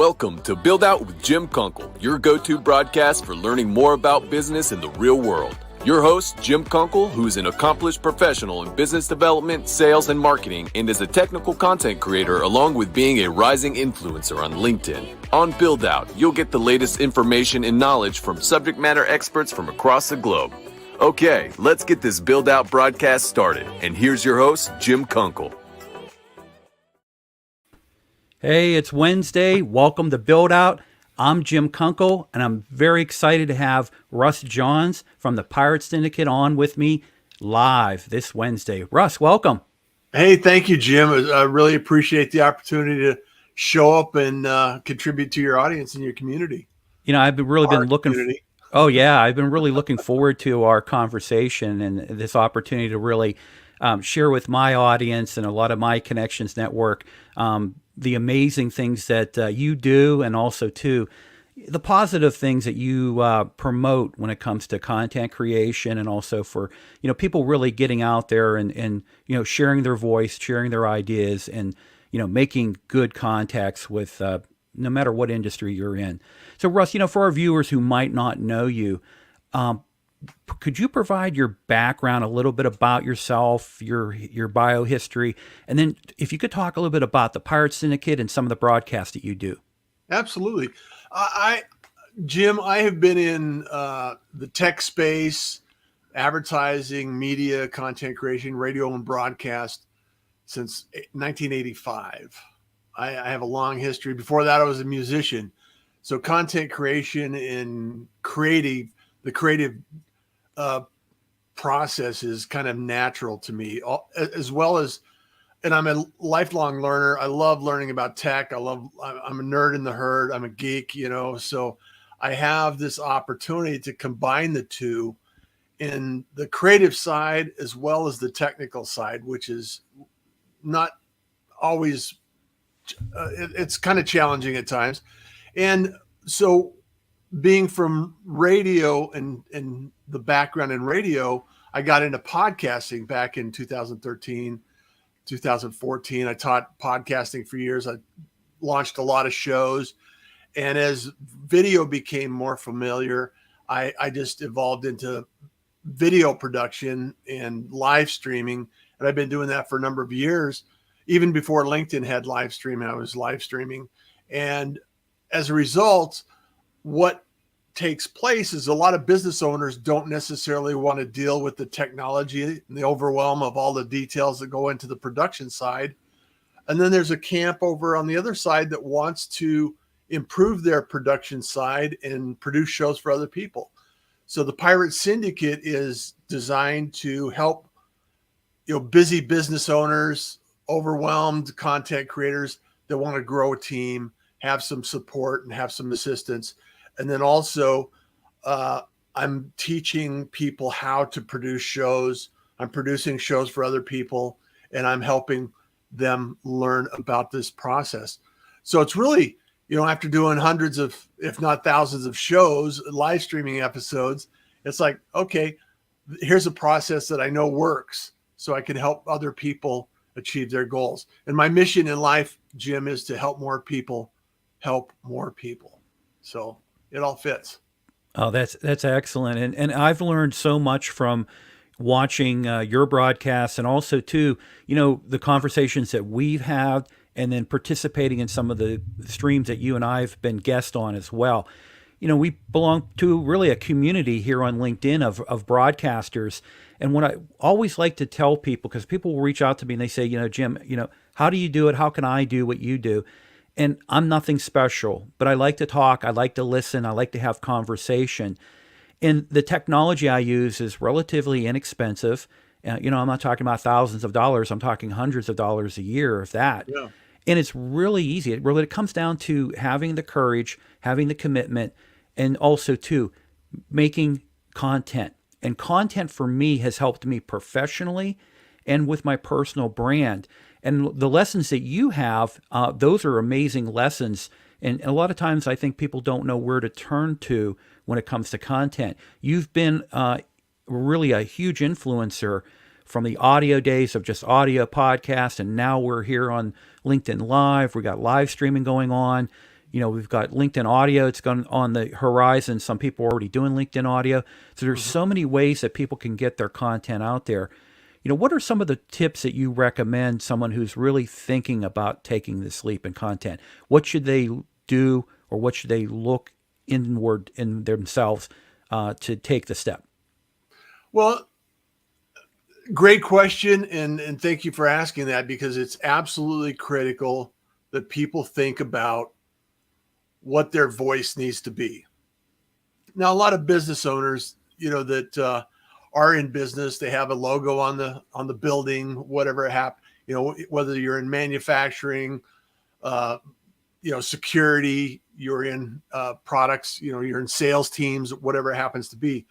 Welcome to Build Out with Jim Kunkel, your go-to broadcast for learning more about business in the real world. Your host, Jim Kunkel, who is an accomplished professional in business development, sales, and marketing, and is a technical content creator along with being a rising influencer on LinkedIn. On Build Out, you'll get the latest information and knowledge from subject matter experts from across the globe. Okay, let's get this Build Out broadcast started. And here's your host, Jim Kunkel. Hey, it's Wednesday. Welcome to Build Out. I'm Jim Kunkel, and I'm very excited to have Russ Johns from the Pirate Syndicate on with me live this Wednesday. Russ, welcome. Hey, thank you, Jim. I really appreciate the opportunity to show up and contribute to your audience and your community. You know, I've been looking. Oh yeah, I've been really looking forward to our conversation and this opportunity to really share with my audience and a lot of my connections network the amazing things that you do, and also too the positive things that you promote when it comes to content creation, and also for people really getting out there and sharing their voice, sharing their ideas, and making good contacts with no matter what industry you're in. So Russ, for our viewers who might not know you, could you provide your background, a little bit about yourself, your bio history, and then if you could talk a little bit about the Pirate Syndicate and some of the broadcasts that you do? Absolutely. Jim, I have been in the tech space, advertising, media, content creation, radio, and broadcast since 1985. I have a long history. Before that, I was a musician. So content creation and the creative process is kind of natural to me, as well as, and I'm a lifelong learner. I love learning about tech. I'm a nerd in the herd. I'm a geek, so I have this opportunity to combine the two in the creative side as well as the technical side, which is not always, it's kind of challenging at times. And so being from radio and the background in radio, I got into podcasting back in 2013, 2014. I taught podcasting for years. I launched a lot of shows. And as video became more familiar, I just evolved into video production and live streaming. And I've been doing that for a number of years. Even before LinkedIn had live streaming, I was live streaming. And as a result, what takes place is a lot of business owners don't necessarily want to deal with the technology and the overwhelm of all the details that go into the production side. And then there's a camp over on the other side that wants to improve their production side and produce shows for other people. So the Pirate Syndicate is designed to help busy business owners, overwhelmed content creators that want to grow a team, have some support and have some assistance. And then also, I'm teaching people how to produce shows. I'm producing shows for other people, and I'm helping them learn about this process. So it's really, after doing hundreds of, if not thousands of shows, live streaming episodes, it's like, okay, here's a process that I know works, so I can help other people achieve their goals. And my mission in life, Jim, is to help more people help more people. So it all fits. Oh, that's excellent. And I've learned so much from watching your broadcasts, and also too, the conversations that we've had, and then participating in some of the streams that you and I have been guests on as well. We belong to really a community here on LinkedIn of broadcasters. And what I always like to tell people, because people will reach out to me and they say, Jim, how do you do it? How can I do what you do? And I'm nothing special, but I like to talk. I like to listen. I like to have conversation. And the technology I use is relatively inexpensive. I'm not talking about thousands of dollars. I'm talking hundreds of dollars a year, if that. Yeah. And it's really easy. It comes down to having the courage, having the commitment, and also too, making content. And content for me has helped me professionally and with my personal brand. And the lessons that you have, those are amazing lessons. And a lot of times I think people don't know where to turn to when it comes to content. You've been really a huge influencer from the audio days of just audio podcasts, and now we're here on LinkedIn Live. We got live streaming going on. We've got LinkedIn audio. It's gone on the horizon. Some people are already doing LinkedIn audio. So there's so many ways that people can get their content out there. What are some of the tips that you recommend someone who's really thinking about taking this leap in content? What should they do, or what should they look inward in themselves to take the step? Well, great question. And thank you for asking that, because it's absolutely critical that people think about what their voice needs to be. Now, a lot of business owners, that are in business, they have a logo on the building, whatever it happens, whether you're in manufacturing, security, you're in products, you're in sales teams, whatever it happens to be.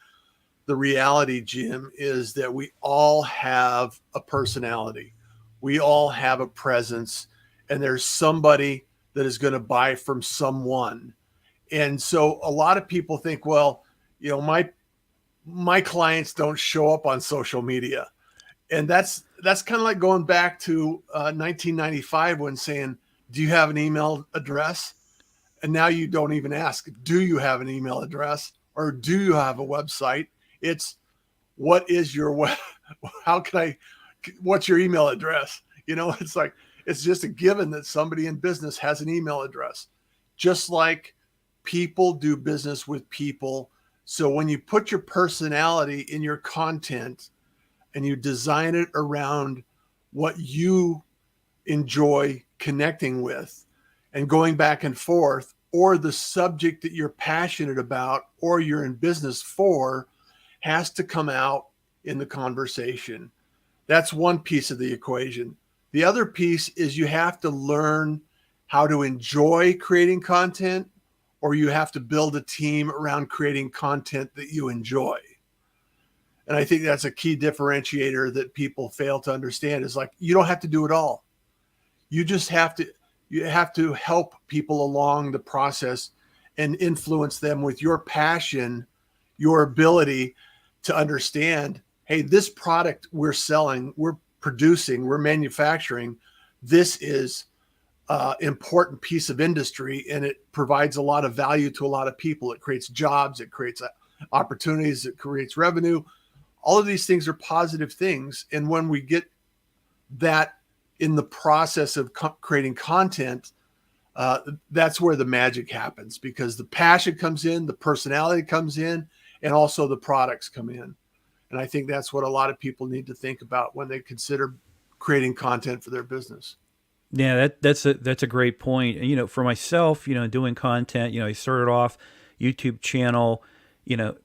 The reality, Jim, is that we all have a personality. We all have a presence, and there's somebody that is going to buy from someone. And so a lot of people think, well, my clients don't show up on social media. And that's kind of like going back to 1995 when saying, do you have an email address? And now you don't even ask, do you have an email address, or do you have a website? It's, what is your web? What's your email address? It's like, it's just a given that somebody in business has an email address, just like people do business with people. So when you put your personality in your content and you design it around what you enjoy connecting with and going back and forth, or the subject that you're passionate about or you're in business for, has to come out in the conversation. That's one piece of the equation. The other piece is you have to learn how to enjoy creating content, or you have to build a team around creating content that you enjoy. And I think that's a key differentiator that people fail to understand, is like, you don't have to do it all. You just have to help people along the process and influence them with your passion, your ability to understand, hey, this product we're selling, we're producing, we're manufacturing, this is important piece of industry, and it provides a lot of value to a lot of people. It creates jobs, it creates opportunities, it creates revenue. All of these things are positive things. And when we get that in the process of creating content, that's where the magic happens, because the passion comes in, the personality comes in, and also the products come in. And I think that's what a lot of people need to think about when they consider creating content for their business. Yeah, that's a great point. And, for myself, doing content, I started off YouTube channel,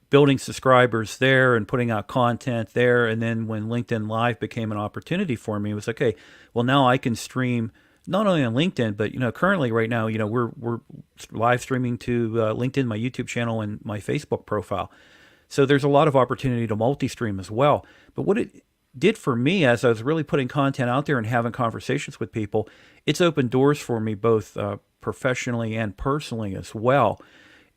building subscribers there and putting out content there. And then when LinkedIn Live became an opportunity for me, it was like, okay, well, now I can stream not only on LinkedIn, but, currently right now, we're live streaming to LinkedIn, my YouTube channel, and my Facebook profile. So there's a lot of opportunity to multi-stream as well. But what it did for me, as I was really putting content out there and having conversations with people, it's opened doors for me both professionally and personally as well.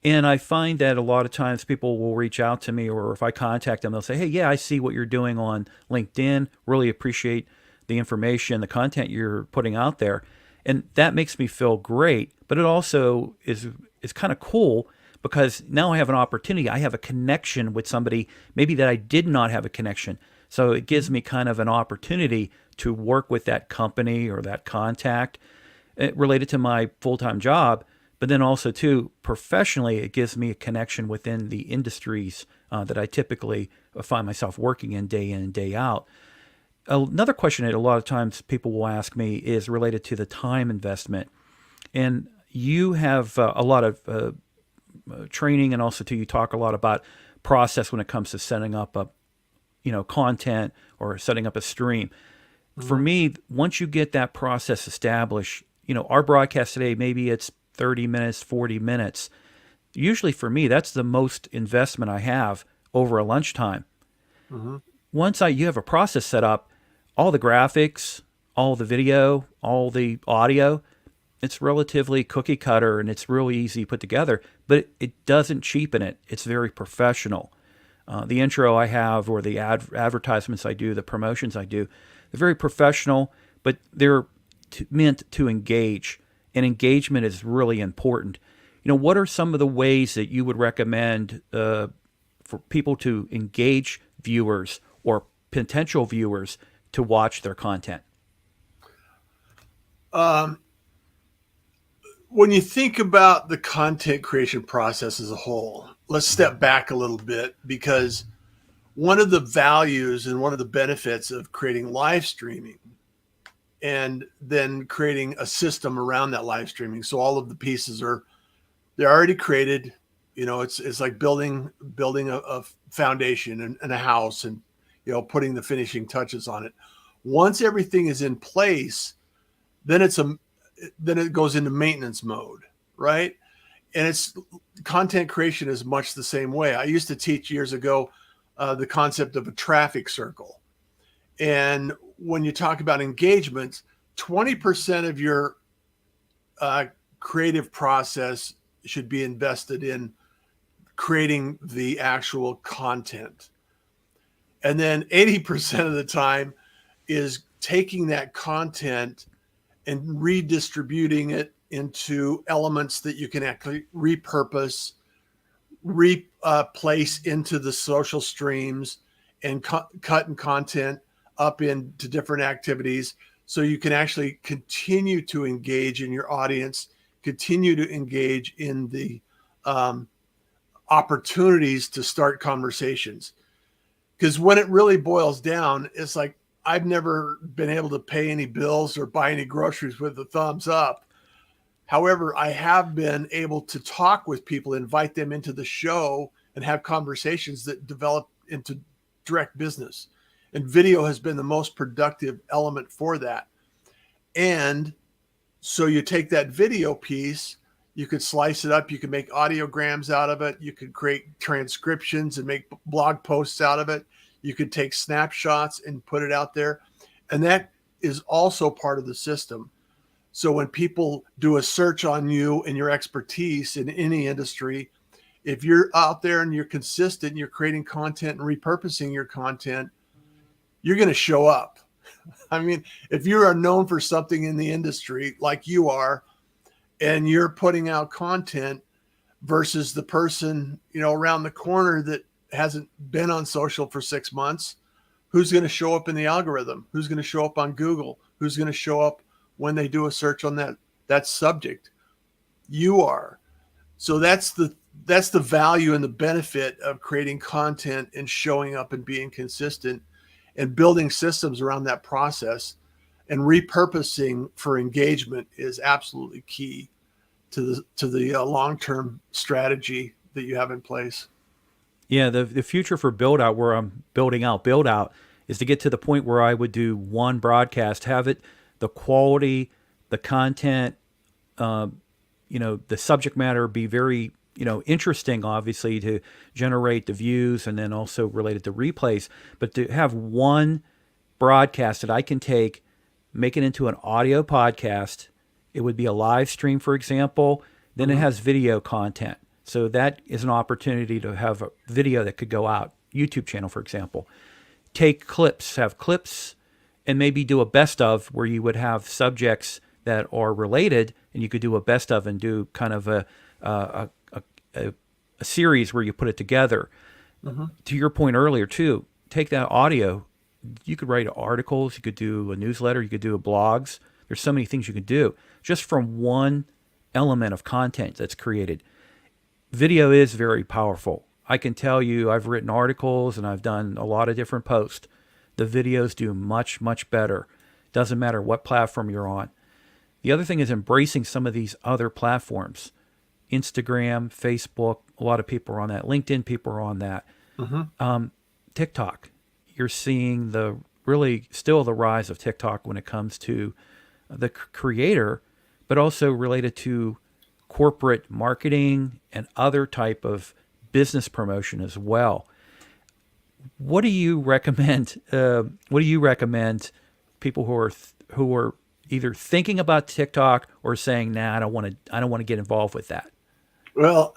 And I find that a lot of times people will reach out to me, or if I contact them, they'll say, hey, yeah, I see what you're doing on LinkedIn. Really appreciate the information, the content you're putting out there. And that makes me feel great. But it also is kind of cool, because now I have an opportunity. I have a connection with somebody maybe that I did not have a connection. So it gives me kind of an opportunity to work with that company or that contact related to my full-time job. But then also, too, professionally, it gives me a connection within the industries that I typically find myself working in and day out. Another question that a lot of times people will ask me is related to the time investment. And you have a lot of training, and also, too, you talk a lot about process when it comes to setting up a content or setting up a stream. Mm-hmm. For me, once you get that process established, our broadcast today, maybe it's 30 minutes, 40 minutes. Usually for me, that's the most investment I have over a lunchtime. Mm-hmm. Once you have a process set up, all the graphics, all the video, all the audio, it's relatively cookie cutter and it's really easy to put together, but it doesn't cheapen it. It's very professional. The intro I have, or the advertisements I do, the promotions I do, they're very professional, but they're meant to engage. and engagement is really important. What are some of the ways that you would recommend for people to engage viewers or potential viewers to watch their content? When you think about the content creation process as a whole, let's step back a little bit, because one of the values and one of the benefits of creating live streaming and then creating a system around that live streaming, so all of the pieces they're already created. It's like building a foundation and a house, and putting the finishing touches on it. Once everything is in place, then it goes into maintenance mode, right? And it's content creation is much the same way. I used to teach years ago the concept of a traffic circle. And when you talk about engagements, 20% of your creative process should be invested in creating the actual content. And then 80% of the time is taking that content and redistributing it into elements that you can actually repurpose, replace into the social streams, and cut content up into different activities, so you can actually continue to engage in your audience, continue to engage in the opportunities to start conversations. Because when it really boils down, it's like, I've never been able to pay any bills or buy any groceries with a thumbs up. However, I have been able to talk with people, invite them into the show, and have conversations that develop into direct business. And video has been the most productive element for that. And so you take that video piece, you could slice it up, you can make audiograms out of it, you could create transcriptions and make blog posts out of it. You could take snapshots and put it out there. And that is also part of the system. So when people do a search on you and your expertise in any industry, if you're out there and you're consistent and you're creating content and repurposing your content, you're going to show up. I mean, if you are known for something in the industry like you are, and you're putting out content versus the person, around the corner that hasn't been on social for 6 months, who's going to show up in the algorithm? Who's going to show up on Google? Who's going to show up when they do a search on that subject? You are. So that's the value and the benefit of creating content and showing up and being consistent and building systems around that process, and repurposing for engagement is absolutely key to the long-term strategy that you have in place. Yeah, the future for build out, where I'm build out, is to get to the point where I would do one broadcast, have it, the quality, the content, the subject matter be very, interesting, obviously, to generate the views, and then also related to replays, but to have one broadcast that I can take, make it into an audio podcast. It would be a live stream, for example. Then it has video content. So that is an opportunity to have a video that could go out, YouTube channel, for example. Take clips, have clips, and maybe do a best of, where you would have subjects that are related, and you could do a best of and do kind of a series where you put it together. To your point earlier, too, take that audio. You could write articles, you could do a newsletter, you could do blogs. There's so many things you could do just from one element of content that's created. Video is very powerful. I can tell you, I've written articles and I've done a lot of different posts. The videos do much, much better. Doesn't matter what platform you're on. The other thing is embracing some of these other platforms. Instagram, Facebook, a lot of people are on that. LinkedIn, people are on that. TikTok. You're seeing the rise of TikTok when it comes to the creator, but also related to corporate marketing and other type of business promotion as well. What do you recommend? People who are either thinking about TikTok or saying, "Nah, I don't want to get involved with that"? Well,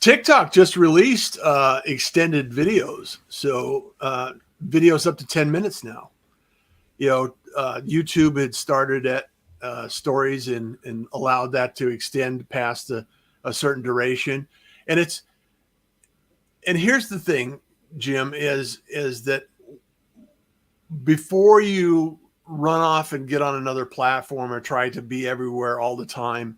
TikTok just released extended videos, so videos up to 10 minutes now. YouTube had started at stories and allowed that to extend past a certain duration. And here's the thing, Jim, is that before you run off and get on another platform or try to be everywhere all the time,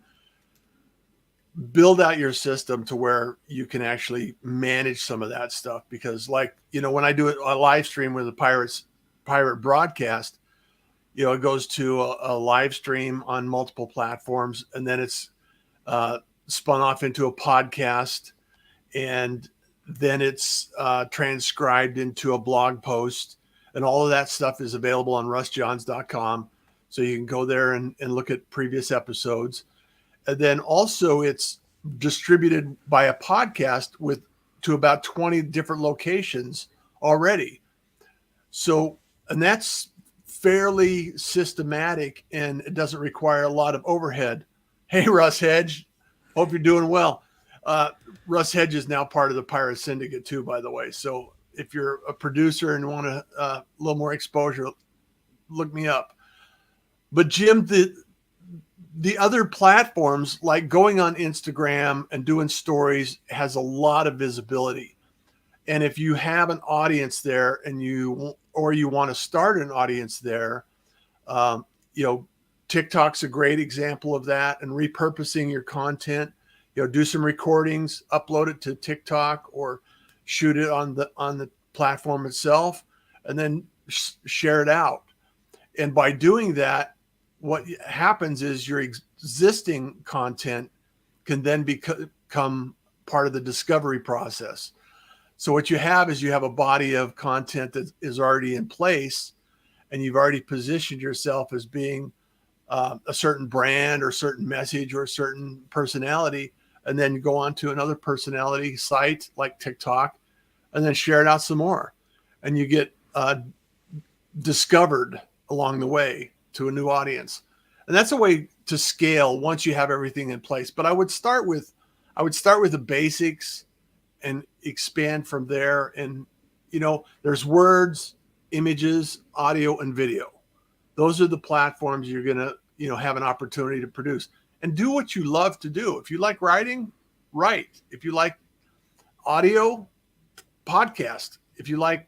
build out your system to where you can actually manage some of that stuff. Because when I do a live stream with a pirate broadcast, it goes to a live stream on multiple platforms, and then it's spun off into a podcast, and then it's transcribed into a blog post, and all of that stuff is available on russjohns.com. So you can go there and look at previous episodes. And then also it's distributed by a podcast to about 20 different locations already. So, and that's fairly systematic, and it doesn't require a lot of overhead. Hey, Russ Hedge, hope you're doing well. Russ Hedge is now part of the Pirate Syndicate too, by the way. So if you're a producer and want a little more exposure, look me up. But Jim, the other platforms, like going on Instagram and doing stories, has a lot of visibility. And if you have an audience there and you want to start an audience there, TikTok's a great example of that, and repurposing your content. Do some recordings, upload it to TikTok, or shoot it on the platform itself, and then share it out. And by doing that, what happens is your existing content can then become part of the discovery process. So what you have is a body of content that is already in place, and you've already positioned yourself as being a certain brand or certain message or a certain personality, and then go on to another personality site like TikTok, and then share it out some more. And you get discovered along the way to a new audience. And that's a way to scale once you have everything in place. But I would start with the basics and expand from there. And, there's words, images, audio, and video. Those are the platforms you're going to, have an opportunity to produce. And do what you love to do. If you like writing, write. If you like audio, podcast. If you like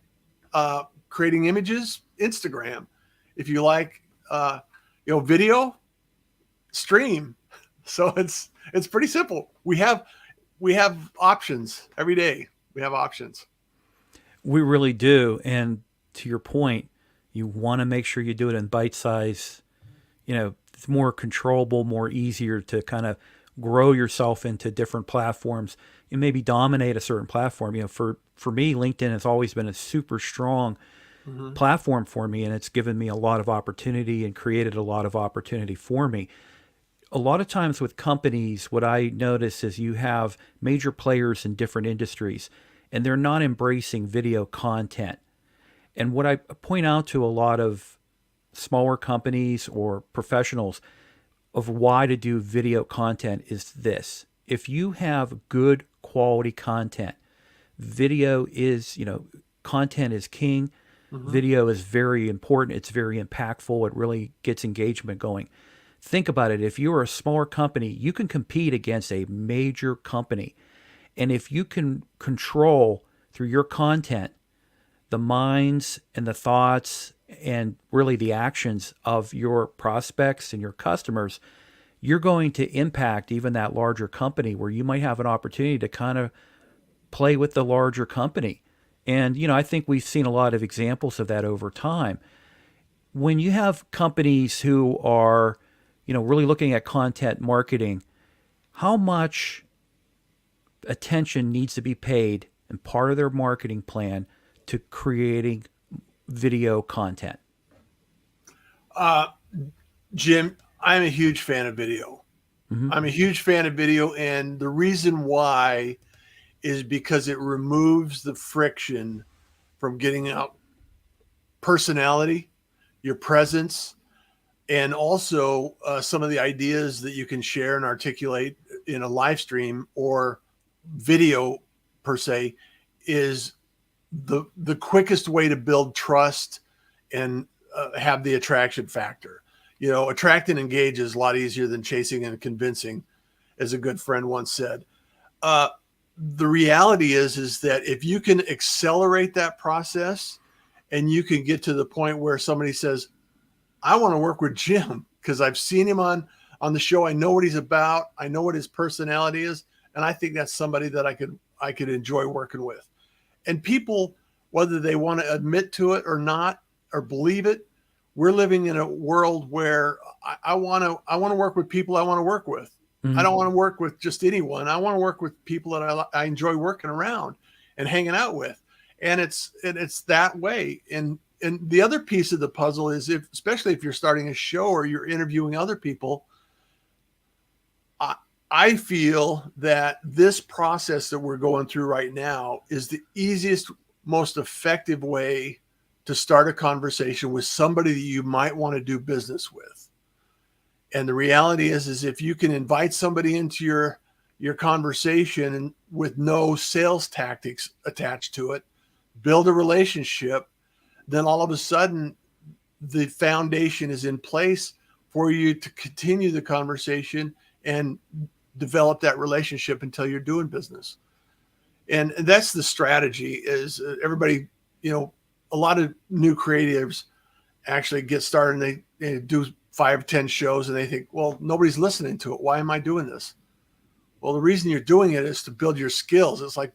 creating images, Instagram. If you like video, stream. So it's pretty simple. We have options every day. We have options. We really do. And to your point, you want to make sure you do it in bite size. It's more controllable, more easier to kind of grow yourself into different platforms and maybe dominate a certain platform. For me, LinkedIn has always been a super strong platform for me, and it's given me a lot of opportunity and created a lot of opportunity for me. A lot of times with companies, what I notice is you have major players in different industries, and they're not embracing video content. And what I point out to a lot of smaller companies or professionals of why to do video content is this. If you have good quality content, video is, content is king. Video is very important. It's very impactful. It really gets engagement going. Think about it. If you're a smaller company, you can compete against a major company. And if you can control through your content the minds and the thoughts and really the actions of your prospects and your customers, you're going to impact even that larger company, where you might have an opportunity to kind of play with the larger company. And, I think we've seen a lot of examples of that over time. When you have companies who are, really looking at content marketing, how much attention needs to be paid and part of their marketing plan to creating video content? Jim, I'm a huge fan of video. I'm a huge fan of video. And the reason why is because it removes the friction from getting out personality, your presence, and also some of the ideas that you can share and articulate in a live stream or video per se is the quickest way to build trust and have the attraction factor. attract and engage is a lot easier than chasing and convincing, as a good friend once said. The reality is that if you can accelerate that process and you can get to the point where somebody says, I want to work with Jim because I've seen him on the show. I know what he's about. I know what his personality is. And I think that's somebody that I could enjoy working with. And people, whether they want to admit to it or not, or believe it, we're living in a world where I want to work with people I want to work with. I don't want to work with just anyone. I want to work with people that I enjoy working around and hanging out with. And it's that way. And the other piece of the puzzle is, especially if you're starting a show or you're interviewing other people, I feel that this process that we're going through right now is the easiest, most effective way to start a conversation with somebody that you might want to do business with. And the reality is if you can invite somebody into your conversation and with no sales tactics attached to it, build a relationship, then all of a sudden the foundation is in place for you to continue the conversation and develop that relationship until you're doing business. And that's the strategy. Is everybody, a lot of new creatives actually get started and they do 5 or 10 shows and they think, well, nobody's listening to it. Why am I doing this? Well, the reason you're doing it is to build your skills. It's like,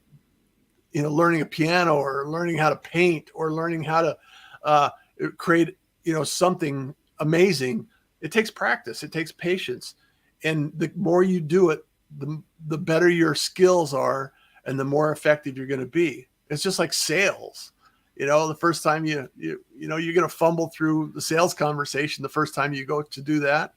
learning a piano or learning how to paint or learning how to create, something amazing. It takes practice. It takes patience. And the more you do it, the better your skills are and the more effective you're going to be. It's just like sales. The first time you're going to fumble through the sales conversation the first time you go to do that.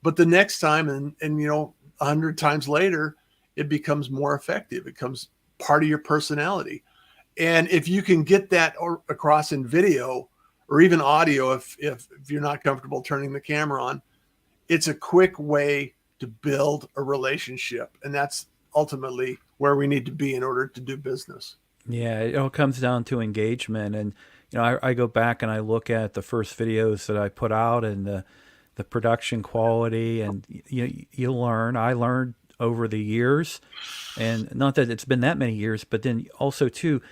But the next time and 100 times later, it becomes more effective. It becomes part of your personality. And if you can get that across in video or even audio, if you're not comfortable turning the camera on, it's a quick way to build a relationship. And that's ultimately where we need to be in order to do business. Yeah, it all comes down to engagement. And, I go back and I look at the first videos that I put out and the production quality, and you learn. I learned over the years, and not that it's been that many years, but then also too,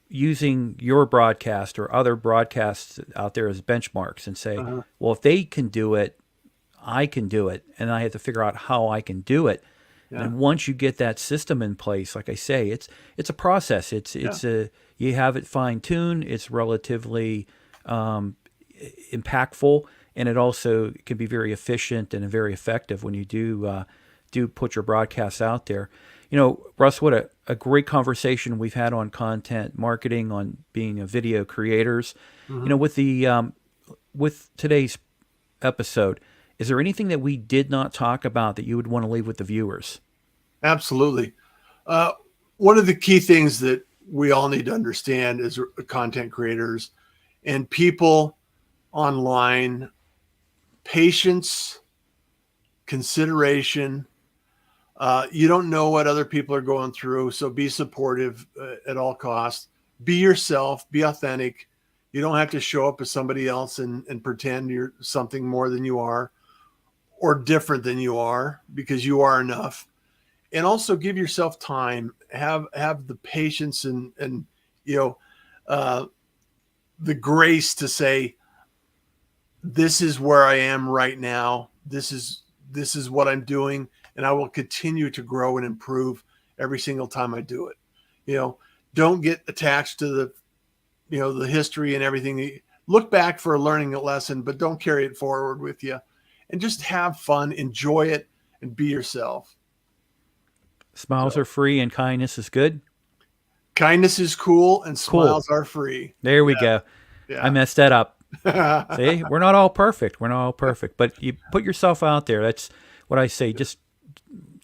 using your broadcast or other broadcasts out there as benchmarks and say, well, if they can do it, I can do it. And I have to figure out how I can do it. Yeah. And once you get that system in place, like I say, it's a process. It's you have it fine tuned. It's relatively impactful, and it also can be very efficient and very effective when you do put your broadcasts out there. Russ, what a great conversation we've had on content marketing, on being a video creators. With the with today's episode, is there anything that we did not talk about that you would want to leave with the viewers? Absolutely. One of the key things that we all need to understand as content creators and people online: patience, consideration. You don't know what other people are going through, so be supportive at all costs. Be yourself, be authentic. You don't have to show up as somebody else and pretend you're something more than you are or different than you are, because you are enough. And also give yourself time, have the patience and the grace to say, this is where I am right now. This is what I'm doing. And I will continue to grow and improve every single time I do it. Don't get attached to the history and everything. Look back for a learning lesson, but don't carry it forward with you. And just have fun, enjoy it, and be yourself. Smiles are free and kindness is good. Kindness is cool and smiles are free. There we go. Yeah. I messed that up. See, we're not all perfect. But you put yourself out there. That's what I say. Just,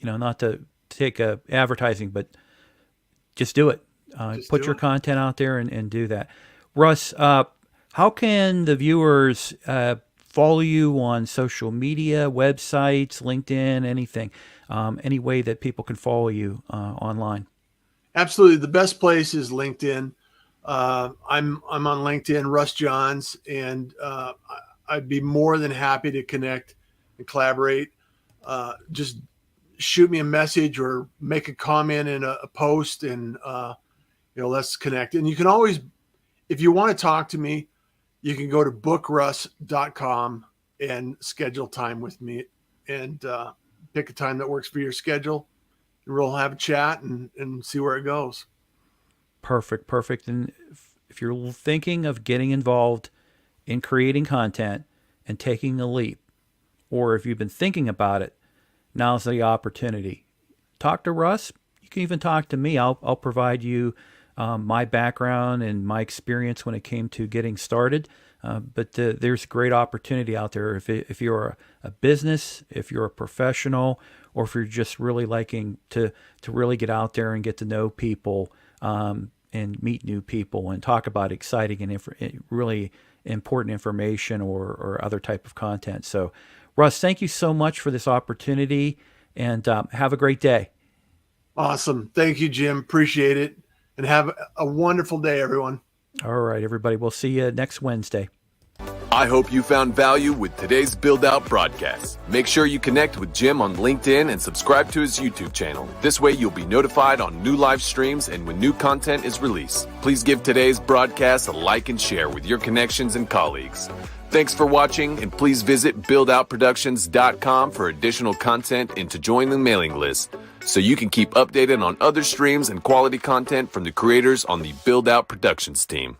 not to take advertising, but just do it. Put your content out there and do that. Russ, how can the viewers follow you on social media, websites, LinkedIn, anything, any way that people can follow you online? Absolutely. The best place is LinkedIn. I'm on LinkedIn, Russ Johns, and I'd be more than happy to connect and collaborate. Just shoot me a message or make a comment in a post, and let's connect. And you can always, if you want to talk to me, you can go to bookruss.com and schedule time with me, and pick a time that works for your schedule, and we'll have a chat and see where it goes. Perfect. And if you're thinking of getting involved in creating content and taking a leap, or if you've been thinking about it, now's the opportunity. Talk to Russ. You can even talk to me. I'll provide you my background and my experience when it came to getting started. But there's great opportunity out there if you're a business, if you're a professional, or if you're just really liking to really get out there and get to know people and meet new people and talk about exciting and really important information or other type of content. So, Russ, thank you so much for this opportunity, and have a great day. Awesome. Thank you, Jim. Appreciate it. And have a wonderful day, everyone. All right, everybody. We'll see you next Wednesday. I hope you found value with today's Build Out broadcast. Make sure you connect with Jim on LinkedIn and subscribe to his YouTube channel. This way you'll be notified on new live streams and when new content is released. Please give today's broadcast a like and share with your connections and colleagues. Thanks for watching, and please visit buildoutproductions.com for additional content and to join the mailing list so you can keep updated on other streams and quality content from the creators on the Build Out Productions team.